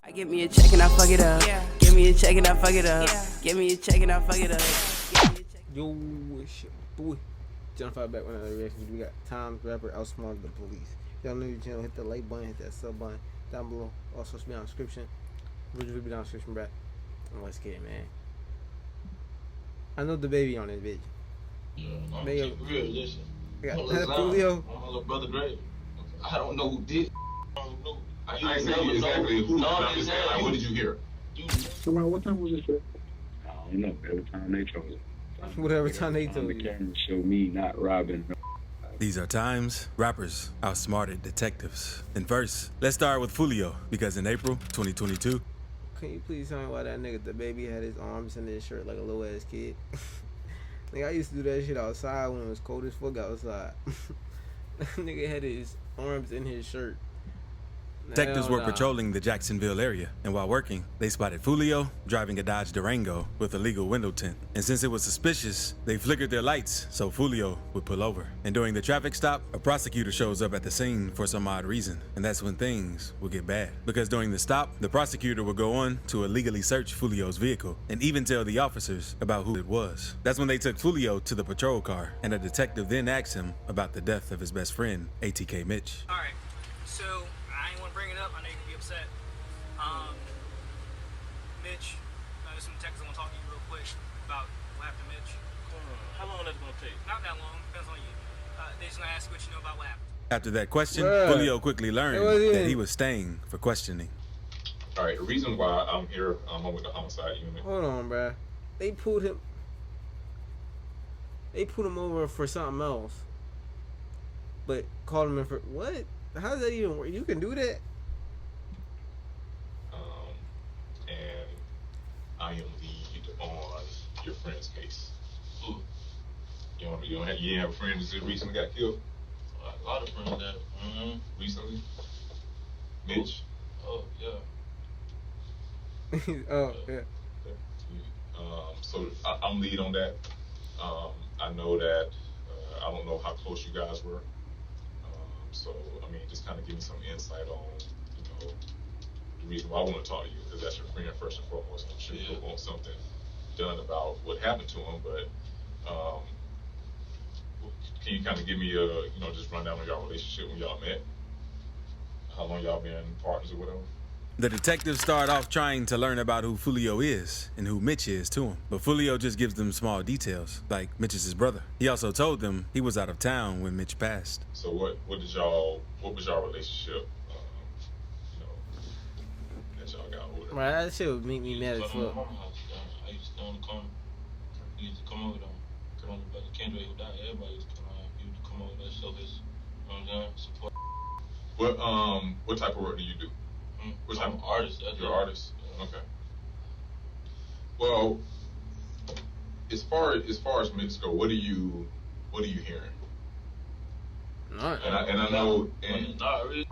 I get me a check and I fuck it up. Yeah. Give me a check and I fuck it up. Yeah. Give me a check and I fuck it up. Yo, shit, boy. Jennifer back with another reaction. We got Tom's rapper Outsmarted the Police. If y'all new to the channel, hit the like button, hit that sub button down below. Also, be down in the description. Original will be down in the description, bruh. And let's get it, man. I know the baby on this bitch. Yeah, I'm real. Listen, I got Julio. My little brother Gray. I don't know who did. I don't know. I ain't saying exactly who. I'm just saying, like, what did you hear? So around what time was this? I don't know. Every time they told it. Whatever time they told the you. camera show me not robbing. These are times rappers outsmarted detectives. And first, let's start with Julio, because in April 2022, can you please tell me why that nigga the baby had his arms in his shirt like a little ass kid? Like I used to do that shit outside when it was cold as fuck outside. Nigga had his arms in his shirt. detectives were patrolling the Jacksonville area, and while working, they spotted Julio driving a Dodge Durango with a legal window tint. And since it was suspicious, they flickered their lights so Julio would pull over. And during the traffic stop, a prosecutor shows up at the scene for some odd reason, and that's when things will get bad. Because during the stop, the prosecutor will go on to illegally search Julio's vehicle and even tell the officers about who it was. That's when they took Julio to the patrol car, and a detective then asked him about the death of his best friend, ATK Mitch. All right, so I ain't want to bring it up. I know you can be upset. Mitch, there's some texts I want to talk to you real quick about what happened to Mitch. How long that's gonna take? Not that long. Depends on you. They just gonna ask what you know about what happened. After that question, Bruh. Julio quickly learned that he was staying for questioning. All right, the reason why I'm here, I'm with the homicide unit. Hold on, bruh. They pulled him over for something else. But called him in for what? How does that even work? You can do that? And I am lead on your friend's case. Ooh, You ain't have a friend that just recently got killed? a lot of friends that. Recently? Mitch? Oh yeah. Oh, yeah. So I'm lead on that. I know that, I don't know how close you guys were. So, I mean, just kind of give me some insight on, you know, the reason why I want to talk to you, because that's your friend first and foremost. I'm sure you'll want something done about what happened to him, but can you kind of give me a, you know, just run down on y'all relationship when y'all met? How long y'all been partners or whatever? The detectives start off trying to learn about who Julio is and who Mitch is to him. But Julio just gives them small details, like Mitch is his brother. He also told them he was out of town when Mitch passed. So what was y'all relationship, you know, that y'all got older? Right, that shit would make me mad as My fuck. mama's house, I used to stay on the corner. He used to come over there. Cause on the brother Kendrick who died, everybody used to come around. He used to come over there, show his, you know what I'm saying, support. What type of work do you do? Which I'm an artist. You're an artist? Okay. Well, as far as Mitch go, what are you hearing? Nothing. And I know, and Not really.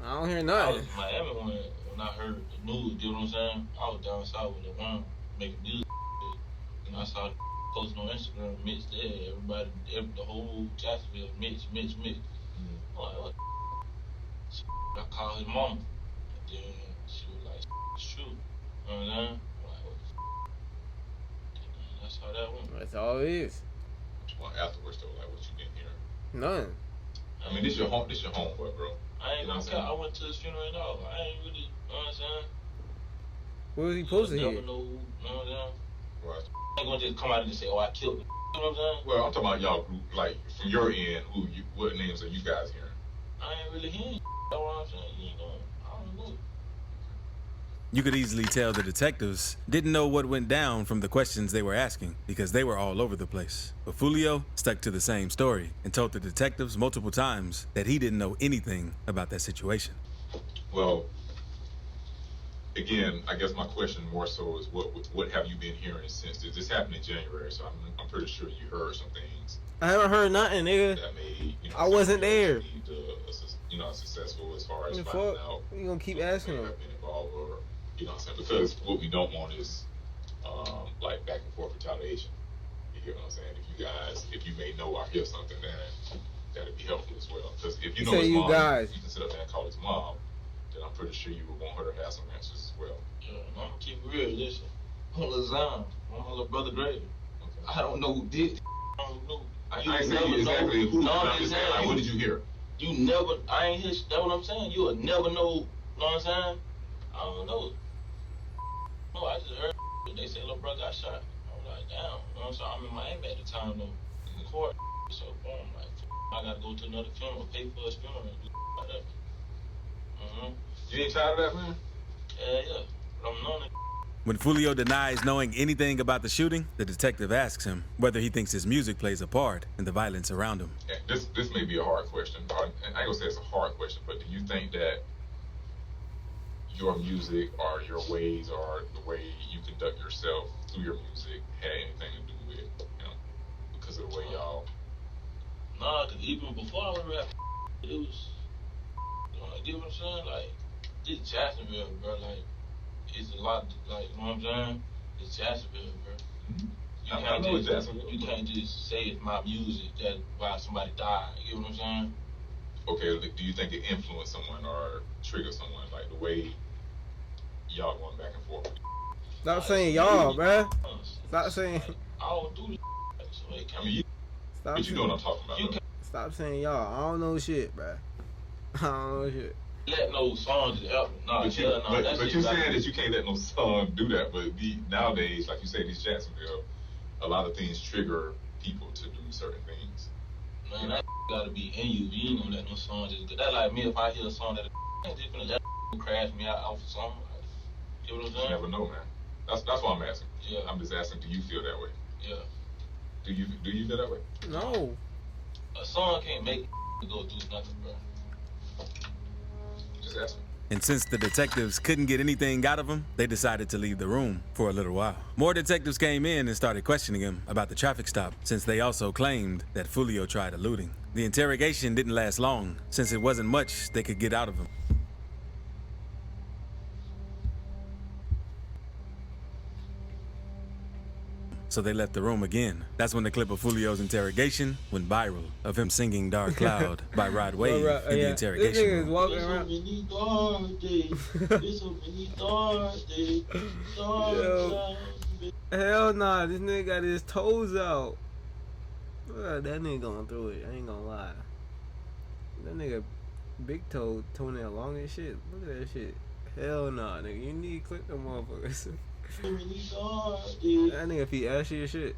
I don't hear I was nothing. in Miami when I heard the news, you know what I'm saying? I was down south with the one making music, and I saw posting on Instagram, Mitch there, everybody, the whole Jacksonville, Mitch. I'm like, what the so I called his mama, and then she was like, it's true, you know what I'm saying? I'm like, what the and that's how that went. That's all it is. well, afterwards though, like what you been hearing? Nothing. I mean, this your homeboy, bro. I ain't You know gonna what I'm care. saying? I went to his funeral and all. I ain't really, you know what I'm saying? What was he supposed to Never hear? know, you know what I'm saying? Right. I ain't gonna just come out and just say, oh, I killed him. You know what I'm saying? Well, I'm talking about y'all group, like from your end, what names are you guys hearing? I ain't really hearing. That's what I'm saying. You ain't going. I don't know. You could easily tell the detectives didn't know what went down from the questions they were asking because they were all over the place. But Julio stuck to the same story and told the detectives multiple times that he didn't know anything about that situation. Well, again, I guess my question more so is what have you been hearing since this happened in January? So I'm pretty sure you heard some things I haven't heard nothing, nigga. that made, you know, I wasn't there. You know, successful as far as What the finding fuck? out. You gonna keep you know, asking who him? have been involved, or you know what I'm saying? Because what we don't want is like back and forth retaliation. You hear what I'm saying? If you may know or hear something, that'd be helpful as well. Because if you know say his you mom, guys. you can sit up there and call his mom. Then I'm pretty sure you would want her to have some answers as real, listen. I'm Lazan. I'm my little brother Grady. I don't know who did it. I don't know. I ain't saying exactly who. No, I'm just saying, like, what did you hear? You never, I ain't hear, that's what I'm saying. You'll never know, you know what I'm saying? I don't know. No, I just heard they say little brother got shot. I was like, damn, you know what I'm saying? I'm in Miami at the time, though. In court. So, boom, like, I gotta go to another funeral, pay for his funeral, and do like that. You ain't tired of that, man? Yeah. But I'm knowing it. When Fulio denies knowing anything about the shooting, the detective asks him whether he thinks his music plays a part in the violence around him. Yeah, this may be a hard question. I ain't gonna say it's a hard question, but do you think that your music or your ways or the way you conduct yourself through your music had anything to do with, you know, because of the way y'all? Nah, cause even before I was rap, it was, you know what I'm saying? Like, this Jacksonville, bro, like, it's a lot, like, you know what I'm saying? It's Jacksonville, bro. You can't just say it's my music that why somebody died, you know what I'm saying? Okay, do you think it influenced someone or triggered someone, like the way y'all going back and forth? Stop saying y'all, bruh. Stop saying. I don't do this. So it can't. I mean, but you know what I'm talking about. Stop saying y'all. I don't know shit, bruh. I don't know shit. Let no songs help. Nah, but you're saying that you can't let no song do that. But nowadays, like you say, these Jacksonville, a lot of things trigger people to do certain things. Man, that gotta be in you. You ain't gonna let no song just. That like me if I hear a song that ain't just gonna let crash me out off a song. Like, you know what I'm saying? You never know, man. That's why I'm asking. Yeah. I'm just asking. Do you feel that way? Yeah. Do you feel that way? No. A song can't make go do nothing, bro. Just asking. And since the detectives couldn't get anything out of him, they decided to leave the room for a little while. More detectives came in and started questioning him about the traffic stop, since they also claimed that Fulio tried eluding. The interrogation didn't last long, since it wasn't much they could get out of him. So they left the room again. That's when the clip of Fulio's interrogation went viral, of him singing Dark Cloud by Rod Wave in the interrogation This nigga is room. walking around. Yo. Hell nah, this nigga got his toes out. That nigga going through it, I ain't gonna lie. That nigga big toe toenail long as shit. Look at that shit. Hell nah, nigga. You need to clip them motherfuckers. That nigga feet ashy as shit.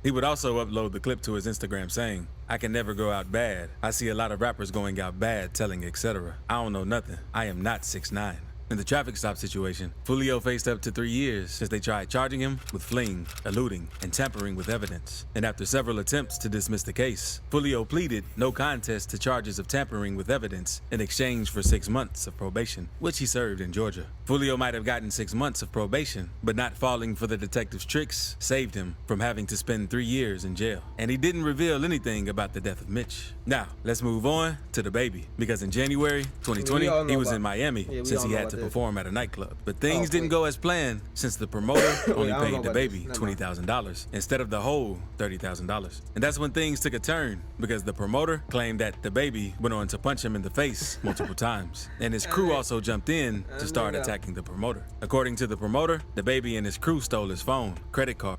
He would also upload the clip to his Instagram saying, "I can never go out bad. I see a lot of rappers going out bad, telling etc. I don't know nothing. I am not 6'9". In the traffic stop situation, Fulio faced up to 3 years since they tried charging him with fleeing, eluding, and tampering with evidence. And after several attempts to dismiss the case, Fulio pleaded no contest to charges of tampering with evidence in exchange for 6 months of probation, which he served in Georgia. Fulio might have gotten 6 months of probation, but not falling for the detective's tricks saved him from having to spend 3 years in jail. And he didn't reveal anything about the death of Mitch. Now, let's move on to the baby, because in January 2020, he was in Miami since he had to perform at a nightclub. But things didn't go as planned, since the promoter only paid the baby $20,000 instead of the whole $30,000. And that's when things took a turn, because the promoter claimed that the baby went on to punch him in the face multiple times. And his crew also jumped in to start attacking the promoter. According to the promoter, the baby and his crew stole his phone, credit card.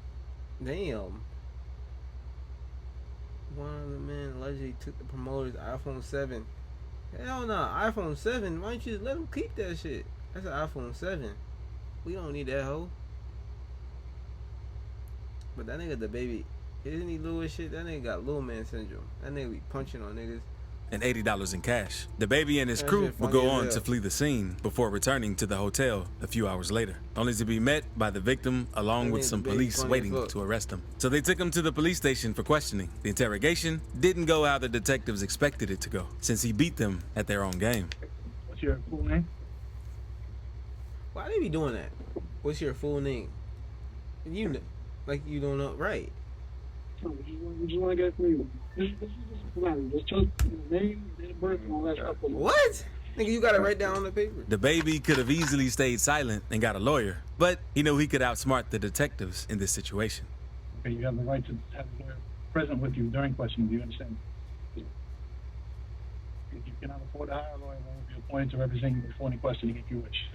Damn. One of the men allegedly took the promoter's iPhone 7. Hell nah, iPhone 7? Why don't you just let him keep that shit? That's an iPhone 7. We don't need that hoe. But that nigga, the baby, isn't he little as shit? That nigga got little man syndrome. That nigga be punching on niggas. And $80 in cash. The baby and his crew would go on to flee the scene before returning to the hotel a few hours later, only to be met by the victim along with some police waiting to arrest him. So they took him to the police station for questioning. The interrogation didn't go how the detectives expected it to go, since he beat them at their own game. What's your full name? Why they be doing that? What's your full name? You know, like you don't know, right? Would you want to get through? Just tell the name, date of birth, and all that stuff. What? Nigga, you got it right down on the paper. The baby could have easily stayed silent and got a lawyer, but he knew he could outsmart the detectives in this situation. Okay, you have the right to have a lawyer present with you during questioning. Do you understand? cannot afford to hire a lawyer, one will be appointed to represent you before any questioning if you wish.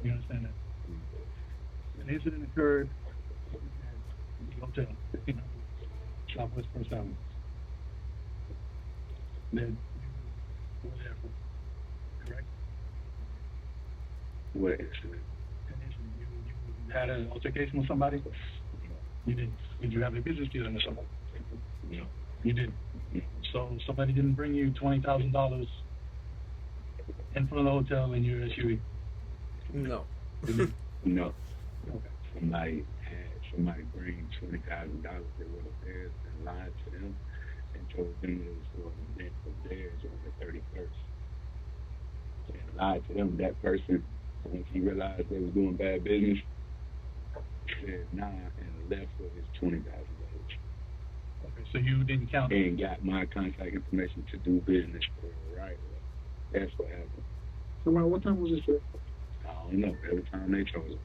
You understand that? An incident occurred at the hotel, 1500 Southwest First Avenue. Then you were there for, correct? What incident? An incident. You had an altercation with somebody? You didn't. Did you have a business dealing with somebody? No. You didn't. So somebody didn't bring you $20,000 in front of the hotel in your SUV? No. No. Okay. Somebody bring $20,000 that wasn't theirs and lied to them and told them it was for an event of theirs on the 31st. And lied to them. That person, once he realized they was doing bad business, said nah and left with his $20,000. Okay, so you didn't count. And got my contact information to do business for the right way. That's what happened. So around what time was this, sir? I don't know. Every time they chose it.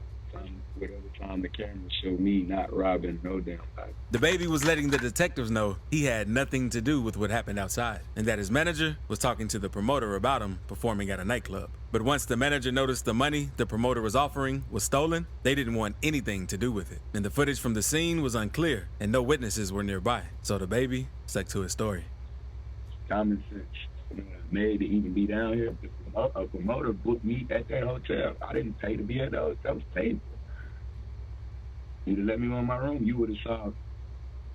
Whatever time the camera showed me not robbing no damn body. The baby was letting the detectives know he had nothing to do with what happened outside, and that his manager was talking to the promoter about him performing at a nightclub. But once the manager noticed the money the promoter was offering was stolen, they didn't want anything to do with it. And the footage from the scene was unclear, and no witnesses were nearby. So the baby stuck to his story. Common sense. You know what I made to even be down here. A promoter booked me at that hotel. I didn't pay to be at the hotel. I was paid for. You'd have let me on my room, you would have saw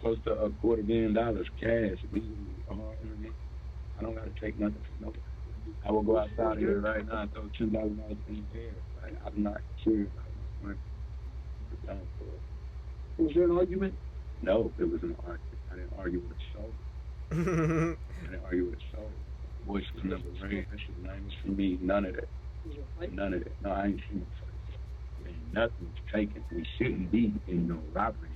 close to $250,000 cash. Legally, I don't got to take nothing from nobody. I will go outside here right now and throw $10,000 in the air. Like, I'm not serious about my money. Was there an argument? No, it was an argument. I didn't argue with a soul. I didn't argue with a soul. Voice was never raised. That shit language for me. None of that. None of that. No, I ain't seen it. And nothing's taken. We shouldn't be in no robbery.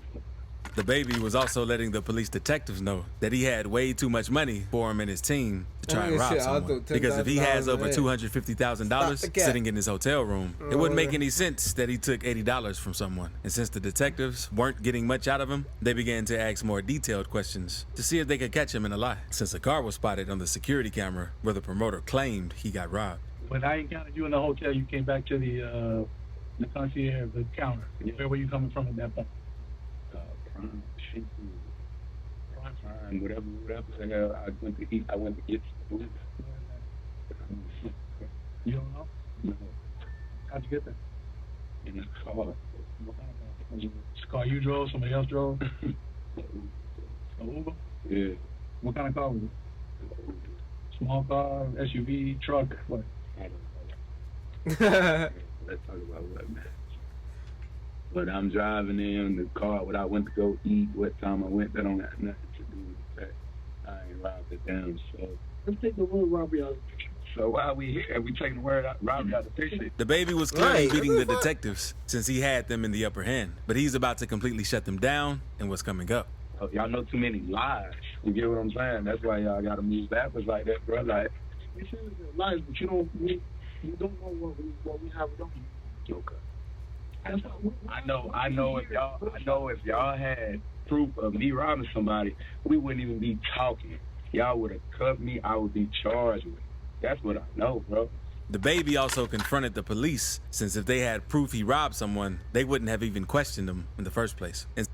The baby was also letting the police detectives know that he had way too much money for him and his team to try and rob someone. Because if he has over $250,000 sitting in his hotel room, it wouldn't make any sense that he took $80 from someone. And since the detectives weren't getting much out of him, they began to ask more detailed questions to see if they could catch him in a lie, since a car was spotted on the security camera where the promoter claimed he got robbed. When I encountered you in the hotel, you came back to the concierge, the counter. Where were you coming from at that point? Prime, whatever the hell I went to eat. I went to get some food. You don't know? No. How'd you get there? In the car. What kind of car? Was it a car you drove? Somebody else drove? An Uber? Yeah. What kind of car was it? Small car, SUV, truck, what? I don't know. Let's talk about what, man. But I'm driving in the car. What I went to go eat, what time I went, that don't have nothing to do with the fact I ain't robbed the damn so. Let's take the word robbery out of the picture. So while we here, we taking the word robbery out of the picture. The baby was clearly beating the detectives since he had them in the upper hand, but he's about to completely shut them down in what's coming up. Oh, y'all know too many lies. You get what I'm saying? That's why y'all gotta move backwards like that, bro. Like, You say there's lies, but you don't know what we have done. okay. I know if y'all had proof of me robbing somebody, we wouldn't even be talking. Y'all would have cuffed me. I would be charged with it. That's what I know, bro. The baby also confronted the police, since if they had proof he robbed someone, they wouldn't have even questioned him in the first place. And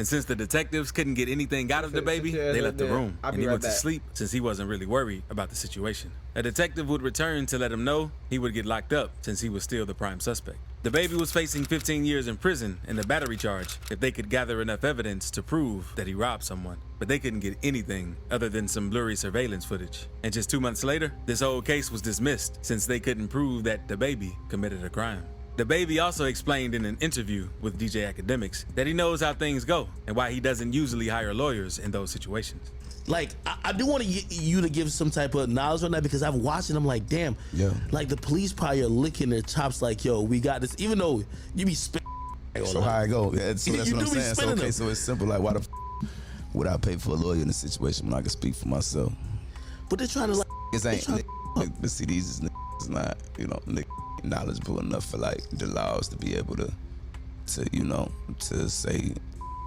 since the detectives couldn't get anything out of the baby, they left the room, and he went to sleep since he wasn't really worried about the situation. A detective would return to let him know he would get locked up since he was still the prime suspect. The baby was facing 15 years in prison and a battery charge if they could gather enough evidence to prove that he robbed someone. But they couldn't get anything other than some blurry surveillance footage. And just 2 months later, this whole case was dismissed since they couldn't prove that the baby committed a crime. The baby also explained in an interview with DJ Academics that he knows how things go and why he doesn't usually hire lawyers in those situations. Like, I do want you to give some type of knowledge on that, because I've watched it. I'm like, damn. Yeah. Like, the police probably are licking their chops like, yo, we got this. Even though you be spinning. So how I go? Yeah, so that's what I'm saying. So, okay, so it's simple. Like, why the would I pay for a lawyer in a situation when I can speak for myself? But they're trying to, like. It ain't. But see, these is not, you know, knowledgeable enough for, like, the laws to be able to say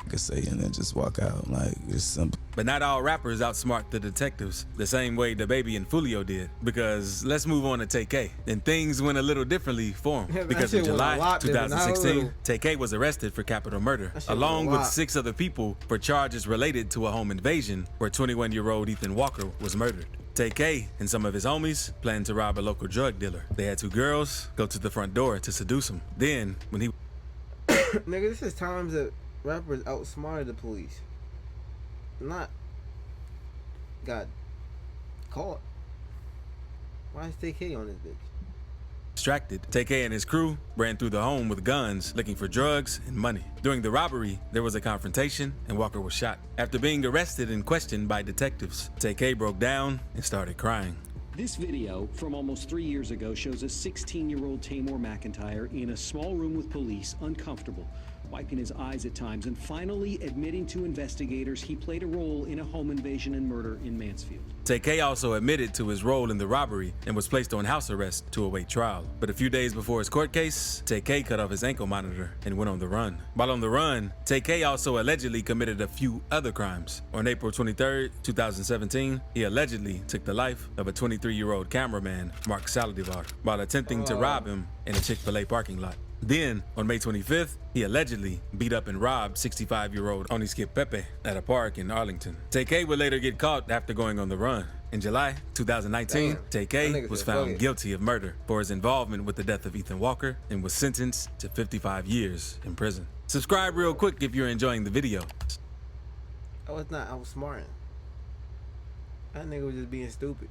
could say, and then just walk out. Like, it's simple. But not all rappers outsmart the detectives the same way DaBaby and Fulio did. Because let's move on to TAY. And things went a little differently for him. Because in July 2016, TAY was arrested for capital murder, along with 6 other people for charges related to a home invasion where 21-year-old Ethan Walker was murdered. TAY and some of his homies planned to rob a local drug dealer. They had 2 girls go to the front door to seduce him. Then, when he... Nigga, this is times that rappers outsmarted the police. Not got caught. Why is TAY on this bitch? Distracted, TAY and his crew ran through the home with guns looking for drugs and money. During the robbery, there was a confrontation and Walker was shot. After being arrested and questioned by detectives, TAY broke down and started crying. This video from almost 3 years ago shows a 16-year-old Tamor McIntyre in a small room with police, uncomfortable, wiping his eyes at times, and finally admitting to investigators he played a role in a home invasion and murder in Mansfield. TAY also admitted to his role in the robbery and was placed on house arrest to await trial. But a few days before his court case, TAY cut off his ankle monitor and went on the run. While on the run, TAY also allegedly committed a few other crimes. On April 23, 2017, he allegedly took the life of a 23-year-old cameraman, Mark Saladivar, while attempting to rob him in a Chick-fil-A parking lot. Then, on May 25th, he allegedly beat up and robbed 65-year-old Oniskip Pepe at a park in Arlington. TAY would later get caught after going on the run. In July 2019, TAY was found guilty of murder for his involvement with the death of Ethan Walker and was sentenced to 55 years in prison. Subscribe real quick if you're enjoying the video. Oh, it's not outsmarting. That nigga was just being stupid.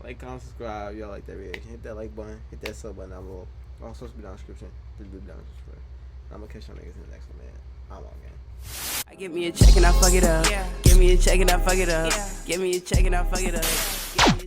Like, comment, subscribe. Y'all like that reaction. Hit that like button. Hit that sub button down below. Also, be down in the description. Just do down in the description. I'm gonna catch y'all niggas in the next one, man. I'm on game. I give me a check and I fuck it up. Give me a check and I fuck it up. Give me a check and I fuck it up.